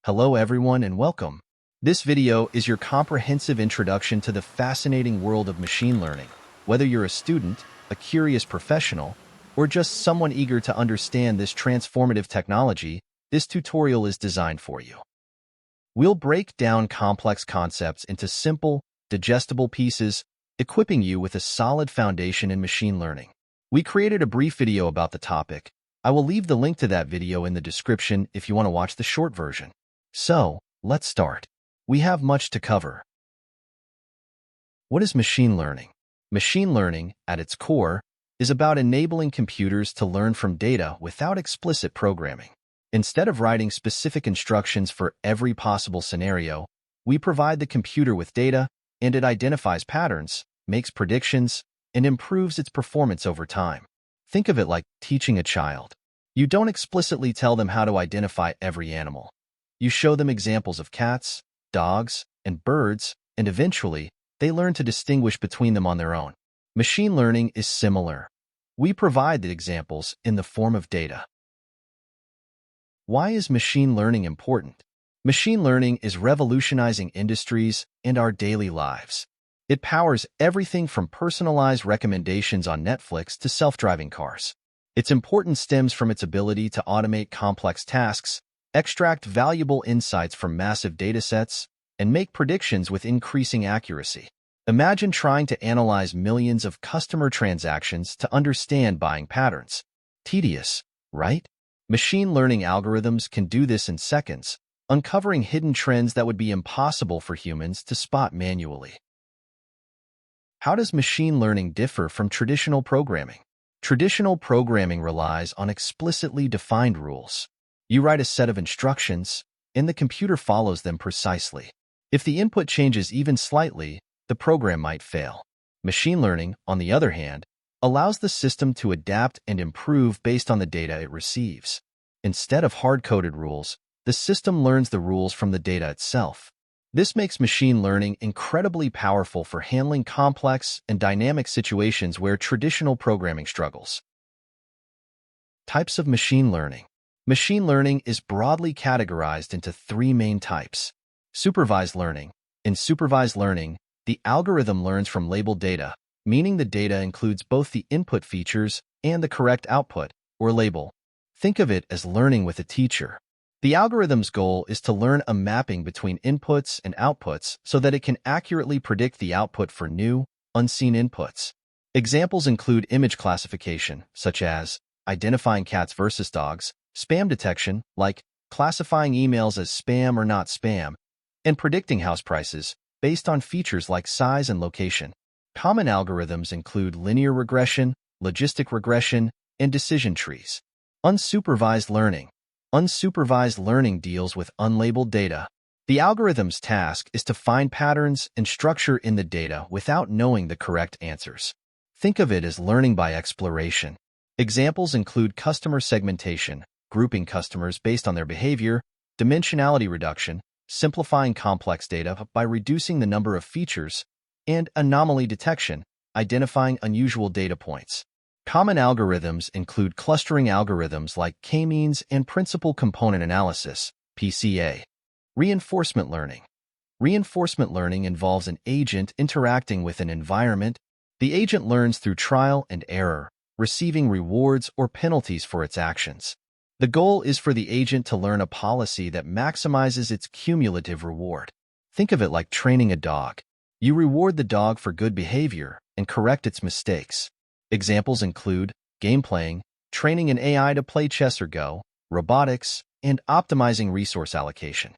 Hello everyone and welcome. This video is your comprehensive introduction to the fascinating world of machine learning. Whether you're a student, a curious professional, or just someone eager to understand this transformative technology, this tutorial is designed for you. We'll break down complex concepts into simple, digestible pieces, equipping you with a solid foundation in machine learning. We created a brief video about the topic. I will leave the link to that video in the description if you want to watch the short version. So, let's start. We have much to cover. What is machine learning? Machine learning, at its core, is about enabling computers to learn from data without explicit programming. Instead of writing specific instructions for every possible scenario, we provide the computer with data, and it identifies patterns, makes predictions, and improves its performance over time. Think of it like teaching a child. You don't explicitly tell them how to identify every animal. You show them examples of cats, dogs, and birds, and eventually, they learn to distinguish between them on their own. Machine learning is similar. We provide the examples in the form of data. Why is machine learning important? Machine learning is revolutionizing industries and our daily lives. It powers everything from personalized recommendations on Netflix to self-driving cars. Its importance stems from its ability to automate complex tasks, extract valuable insights from massive datasets, and make predictions with increasing accuracy. Imagine trying to analyze millions of customer transactions to understand buying patterns. Tedious, right? Machine learning algorithms can do this in seconds, uncovering hidden trends that would be impossible for humans to spot manually. How does machine learning differ from traditional programming? Traditional programming relies on explicitly defined rules. You write a set of instructions, and the computer follows them precisely. If the input changes even slightly, the program might fail. Machine learning, on the other hand, allows the system to adapt and improve based on the data it receives. Instead of hard-coded rules, the system learns the rules from the data itself. This makes machine learning incredibly powerful for handling complex and dynamic situations where traditional programming struggles. Types of machine learning. Machine learning is broadly categorized into three main types. Supervised learning. In supervised learning, the algorithm learns from labeled data, meaning the data includes both the input features and the correct output, or label. Think of it as learning with a teacher. The algorithm's goal is to learn a mapping between inputs and outputs so that it can accurately predict the output for new, unseen inputs. Examples include image classification, such as identifying cats versus dogs, spam detection, like classifying emails as spam or not spam, and predicting house prices based on features like size and location. Common algorithms include linear regression, logistic regression, and decision trees. Unsupervised learning. Unsupervised learning deals with unlabeled data. The algorithm's task is to find patterns and structure in the data without knowing the correct answers. Think of it as learning by exploration. Examples include customer segmentation, grouping customers based on their behavior, dimensionality reduction, simplifying complex data by reducing the number of features, and anomaly detection, identifying unusual data points. Common algorithms include clustering algorithms like k-means and principal component analysis, PCA. Reinforcement learning. Reinforcement learning involves an agent interacting with an environment. The agent learns through trial and error, receiving rewards or penalties for its actions. The goal is for the agent to learn a policy that maximizes its cumulative reward. Think of it like training a dog. You reward the dog for good behavior and correct its mistakes. Examples include game playing, training an AI to play chess or Go, robotics, and optimizing resource allocation.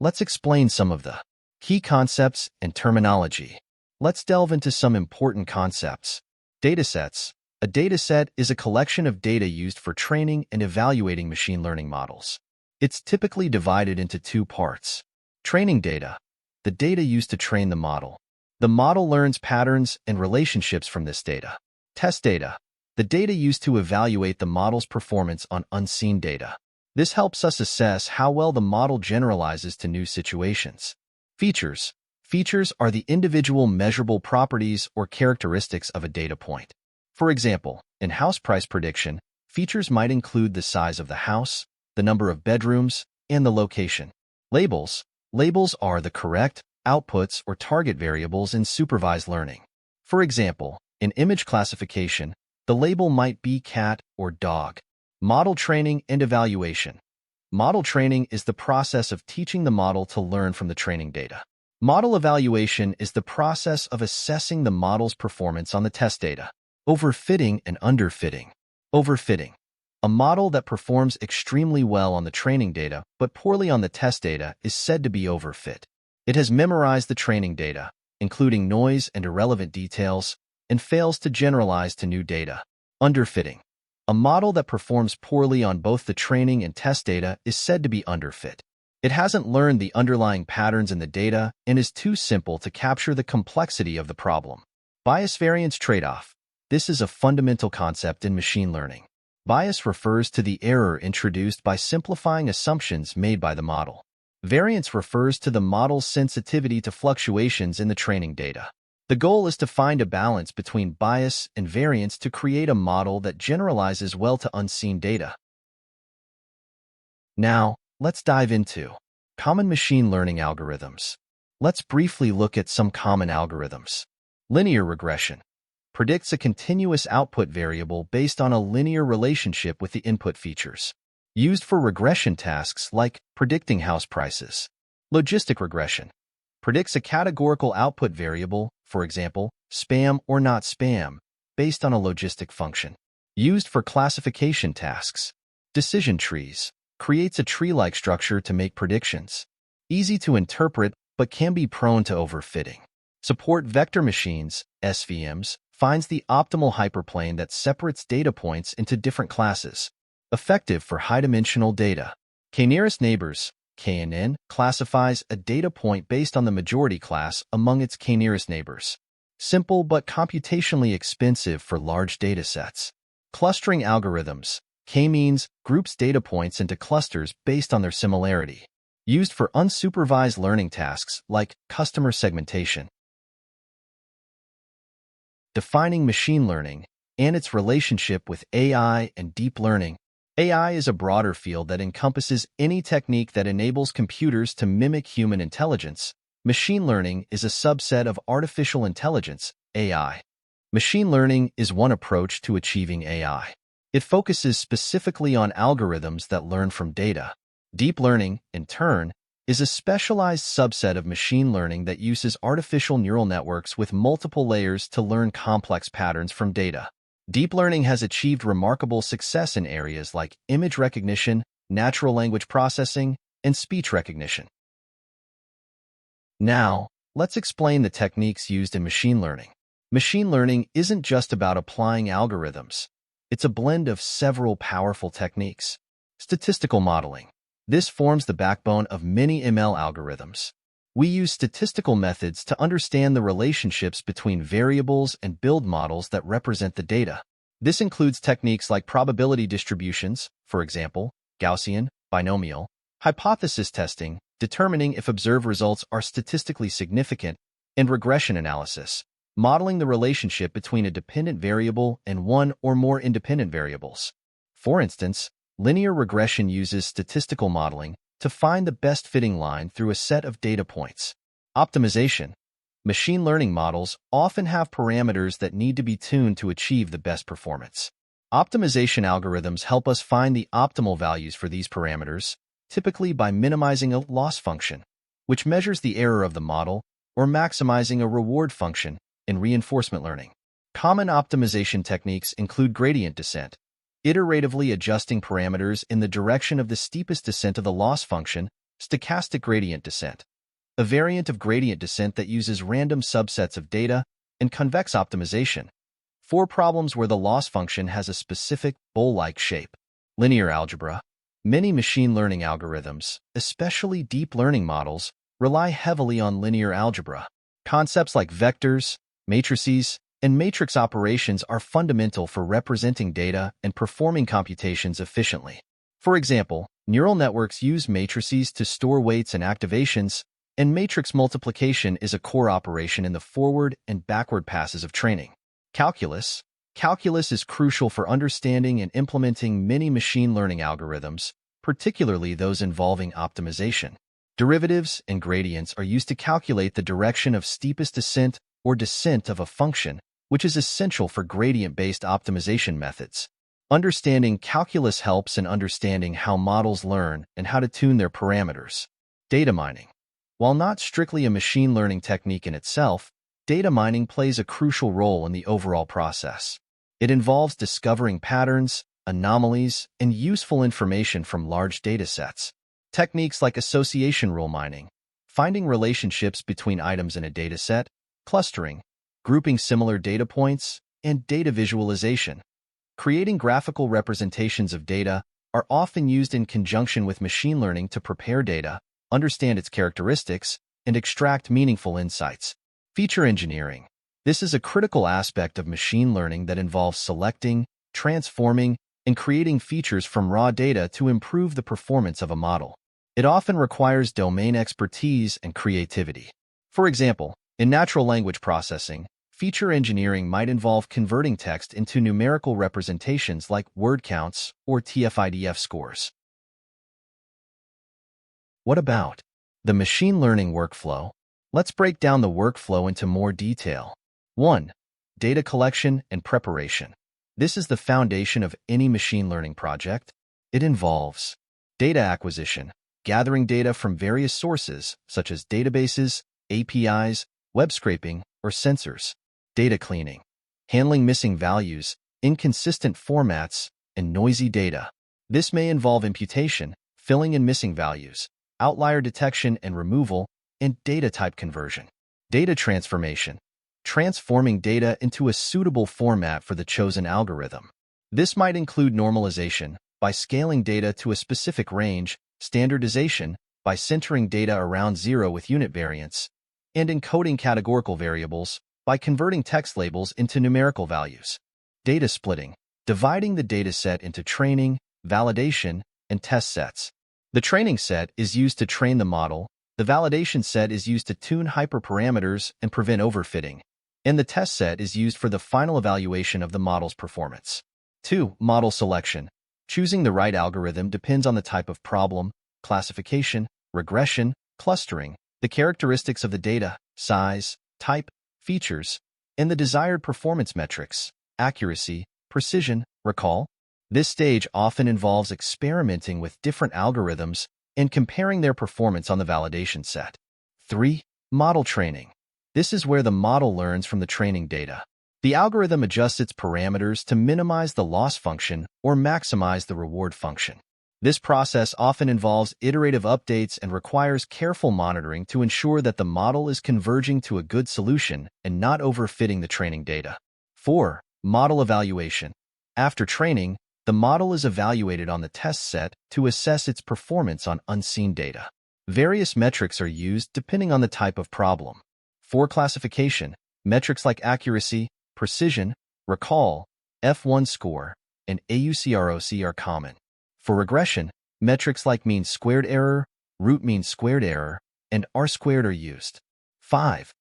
Let's explain some of the key concepts and terminology. Let's delve into some important concepts. Datasets. A dataset is a collection of data used for training and evaluating machine learning models. It's typically divided into two parts. Training data, the data used to train the model. The model learns patterns and relationships from this data. Test data, the data used to evaluate the model's performance on unseen data. This helps us assess how well the model generalizes to new situations. Features. Features are the individual measurable properties or characteristics of a data point. For example, in house price prediction, features might include the size of the house, the number of bedrooms, and the location. Labels. Labels are the correct outputs or target variables in supervised learning. For example, in image classification, the label might be cat or dog. Model training and evaluation. Model training is the process of teaching the model to learn from the training data. Model evaluation is the process of assessing the model's performance on the test data. Overfitting and underfitting. Overfitting. A model that performs extremely well on the training data but poorly on the test data is said to be overfit. It has memorized the training data, including noise and irrelevant details, and fails to generalize to new data. Underfitting. A model that performs poorly on both the training and test data is said to be underfit. It hasn't learned the underlying patterns in the data and is too simple to capture the complexity of the problem. Bias-variance trade-off. This is a fundamental concept in machine learning. Bias refers to the error introduced by simplifying assumptions made by the model. Variance refers to the model's sensitivity to fluctuations in the training data. The goal is to find a balance between bias and variance to create a model that generalizes well to unseen data. Now, let's dive into common machine learning algorithms. Let's briefly look at some common algorithms. Linear regression predicts a continuous output variable based on a linear relationship with the input features, used for regression tasks like predicting house prices. Logistic regression predicts a categorical output variable, for example, spam or not spam, based on a logistic function, used for classification tasks. Decision trees creates a tree-like structure to make predictions, easy to interpret but can be prone to overfitting. Support vector machines, SVMs, finds the optimal hyperplane that separates data points into different classes, effective for high-dimensional data. K-nearest neighbors, KNN, classifies a data point based on the majority class among its k-nearest neighbors. Simple but computationally expensive for large datasets. Clustering algorithms, K-means groups data points into clusters based on their similarity, used for unsupervised learning tasks like customer segmentation. Defining machine learning and its relationship with AI and deep learning. AI is a broader field that encompasses any technique that enables computers to mimic human intelligence. Machine learning is a subset of artificial intelligence, AI. Machine learning is one approach to achieving AI. It focuses specifically on algorithms that learn from data. Deep learning, in turn, is a specialized subset of machine learning that uses artificial neural networks with multiple layers to learn complex patterns from data. Deep learning has achieved remarkable success in areas like image recognition, natural language processing, and speech recognition. Now, let's explain the techniques used in machine learning. Machine learning isn't just about applying algorithms. It's a blend of several powerful techniques. Statistical modeling. This forms the backbone of many ML algorithms. We use statistical methods to understand the relationships between variables and build models that represent the data. This includes techniques like probability distributions, for example, Gaussian, binomial, hypothesis testing, determining if observed results are statistically significant, and regression analysis, modeling the relationship between a dependent variable and one or more independent variables. For instance, linear regression uses statistical modeling to find the best fitting line through a set of data points. Optimization. Machine learning models often have parameters that need to be tuned to achieve the best performance. Optimization algorithms help us find the optimal values for these parameters, typically by minimizing a loss function, which measures the error of the model, or maximizing a reward function in reinforcement learning. Common optimization techniques include gradient descent, iteratively adjusting parameters in the direction of the steepest descent of the loss function, stochastic gradient descent, a variant of gradient descent that uses random subsets of data, and convex optimization, for problems where the loss function has a specific bowl-like shape. Linear algebra. Many machine learning algorithms, especially deep learning models, rely heavily on linear algebra. Concepts like vectors, matrices, and matrix operations are fundamental for representing data and performing computations efficiently. For example, neural networks use matrices to store weights and activations, and matrix multiplication is a core operation in the forward and backward passes of training. Calculus. Calculus is crucial for understanding and implementing many machine learning algorithms, particularly those involving optimization. Derivatives and gradients are used to calculate the direction of steepest descent or descent of a function, which is essential for gradient-based optimization methods. Understanding calculus helps in understanding how models learn and how to tune their parameters. Data mining. While not strictly a machine learning technique in itself, data mining plays a crucial role in the overall process. It involves discovering patterns, anomalies, and useful information from large datasets. Techniques like association rule mining, finding relationships between items in a dataset, clustering, grouping similar data points, and data visualization. Creating graphical representations of data are often used in conjunction with machine learning to prepare data, understand its characteristics, and extract meaningful insights. Feature engineering. This is a critical aspect of machine learning that involves selecting, transforming, and creating features from raw data to improve the performance of a model. It often requires domain expertise and creativity. For example, in natural language processing, feature engineering might involve converting text into numerical representations like word counts or TF-IDF scores. What about the machine learning workflow? Let's break down the workflow into more detail. 1. Data collection and preparation. This is the foundation of any machine learning project. It involves data acquisition, gathering data from various sources such as databases, APIs, web scraping, or sensors. Data cleaning, handling missing values, inconsistent formats, and noisy data. This may involve imputation, filling in missing values, outlier detection and removal, and data type conversion. Data transformation, transforming data into a suitable format for the chosen algorithm. This might include normalization, by scaling data to a specific range, standardization, by centering data around zero with unit variance, and encoding categorical variables, by converting text labels into numerical values. Data splitting, dividing the dataset into training, validation, and test sets. The training set is used to train the model, the validation set is used to tune hyperparameters and prevent overfitting, and the test set is used for the final evaluation of the model's performance. 2. Model selection. Choosing the right algorithm depends on the type of problem, classification, regression, clustering, the characteristics of the data, size, type, features, and the desired performance metrics, accuracy, precision, recall. This stage often involves experimenting with different algorithms and comparing their performance on the validation set. 3. Model training. This is where the model learns from the training data. The algorithm adjusts its parameters to minimize the loss function or maximize the reward function. This process often involves iterative updates and requires careful monitoring to ensure that the model is converging to a good solution and not overfitting the training data. 4. Model evaluation. After training, the model is evaluated on the test set to assess its performance on unseen data. Various metrics are used depending on the type of problem. For classification, metrics like accuracy, precision, recall, F1 score, and AUCROC are common. For regression, metrics like mean squared error, root mean squared error, and R-squared are used. 5.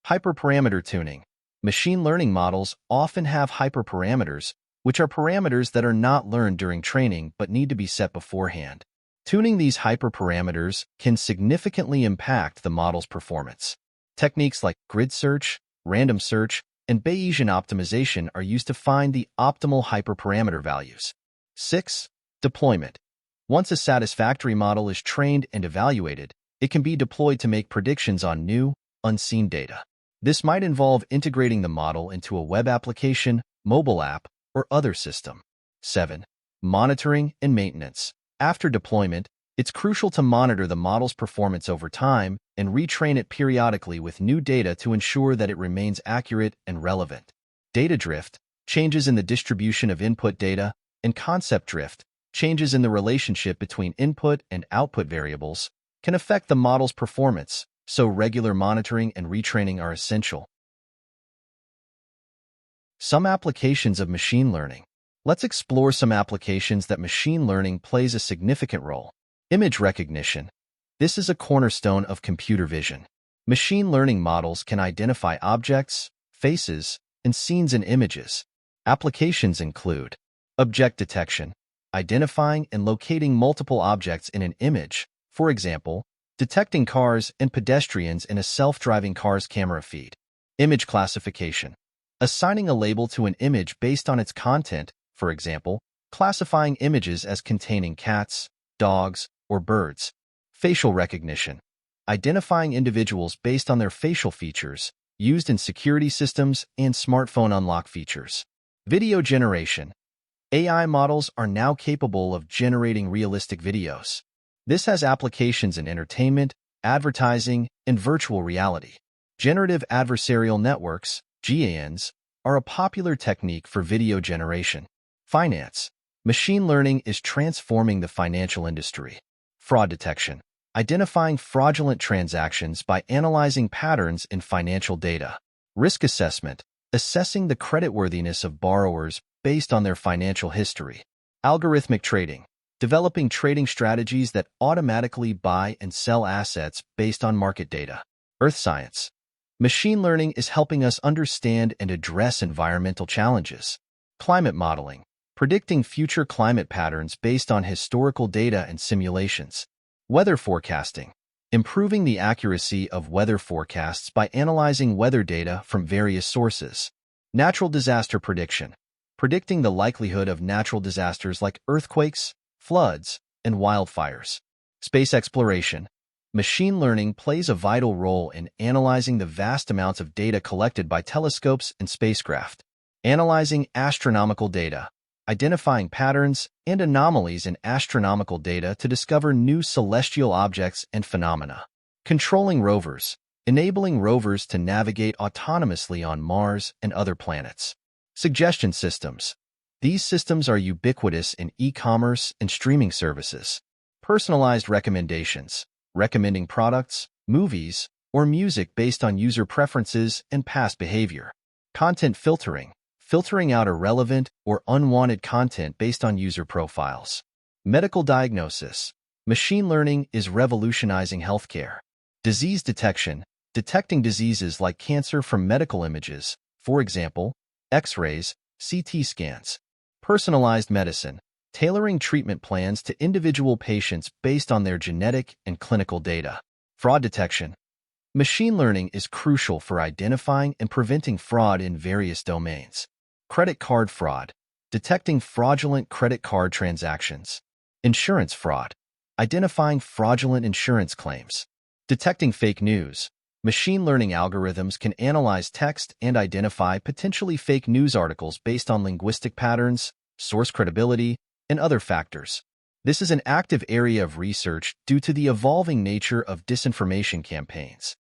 Hyperparameter tuning. Machine learning models often have hyperparameters, which are parameters that are not learned during training but need to be set beforehand. Tuning these hyperparameters can significantly impact the model's performance. Techniques like grid search, random search, and Bayesian optimization are used to find the optimal hyperparameter values. 6. Deployment. Once a satisfactory model is trained and evaluated, it can be deployed to make predictions on new, unseen data. This might involve integrating the model into a web application, mobile app, or other system. 7. Monitoring and maintenance. After deployment, it's crucial to monitor the model's performance over time and retrain it periodically with new data to ensure that it remains accurate and relevant. Data drift, changes in the distribution of input data, and concept drift, changes in the relationship between input and output variables, can affect the model's performance, so regular monitoring and retraining are essential. Some applications of machine learning. Let's explore some applications that machine learning plays a significant role. Image recognition. This is a cornerstone of computer vision. Machine learning models can identify objects, faces, and scenes in images. Applications include object detection. identifying and locating multiple objects in an image, for example, detecting cars and pedestrians in a self-driving car's camera feed. Image classification. Assigning a label to an image based on its content, for example, classifying images as containing cats, dogs, or birds. Facial recognition. Identifying individuals based on their facial features, used in security systems and smartphone unlock features. Video generation. AI models are now capable of generating realistic videos. This has applications in entertainment, advertising, and virtual reality. Generative adversarial networks, GANs, are a popular technique for video generation. Finance. Machine learning is transforming the financial industry. Fraud detection. Identifying fraudulent transactions by analyzing patterns in financial data. Risk assessment. Assessing the creditworthiness of borrowers based on their financial history. Algorithmic trading. Developing trading strategies that automatically buy and sell assets based on market data. Earth science. Machine learning is helping us understand and address environmental challenges. Climate modeling. Predicting future climate patterns based on historical data and simulations. Weather forecasting. Improving the accuracy of weather forecasts by analyzing weather data from various sources. Natural disaster prediction. Predicting the likelihood of natural disasters like earthquakes, floods, and wildfires. Space exploration. Machine learning plays a vital role in analyzing the vast amounts of data collected by telescopes and spacecraft. Analyzing astronomical data. Identifying patterns and anomalies in astronomical data to discover new celestial objects and phenomena. Controlling rovers. Enabling rovers to navigate autonomously on Mars and other planets. Suggestion systems. These systems are ubiquitous in e-commerce and streaming services. Personalized recommendations. Recommending products, movies, or music based on user preferences and past behavior. Content filtering. Filtering out irrelevant or unwanted content based on user profiles. Medical diagnosis. Machine learning is revolutionizing healthcare. Disease detection. Detecting diseases like cancer from medical images, for example, X-rays, CT scans. Personalized medicine. Tailoring treatment plans to individual patients based on their genetic and clinical data. Fraud detection. Machine learning is crucial for identifying and preventing fraud in various domains. Credit card fraud. Detecting fraudulent credit card transactions. Insurance fraud. Identifying fraudulent insurance claims. Detecting fake news. Machine learning algorithms can analyze text and identify potentially fake news articles based on linguistic patterns, source credibility, and other factors. This is an active area of research due to the evolving nature of disinformation campaigns.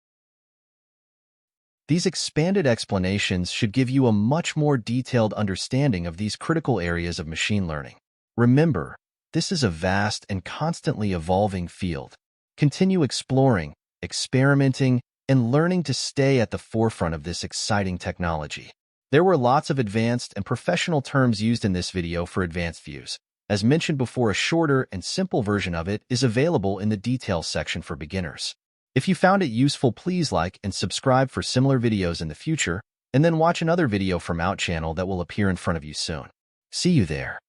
These expanded explanations should give you a much more detailed understanding of these critical areas of machine learning. Remember, this is a vast and constantly evolving field. Continue exploring, experimenting, and learning to stay at the forefront of this exciting technology. There were lots of advanced and professional terms used in this video for advanced views. As mentioned before, a shorter and simple version of it is available in the details section for beginners. If you found it useful, please like and subscribe for similar videos in the future, and then watch another video from our channel that will appear in front of you soon. See you there.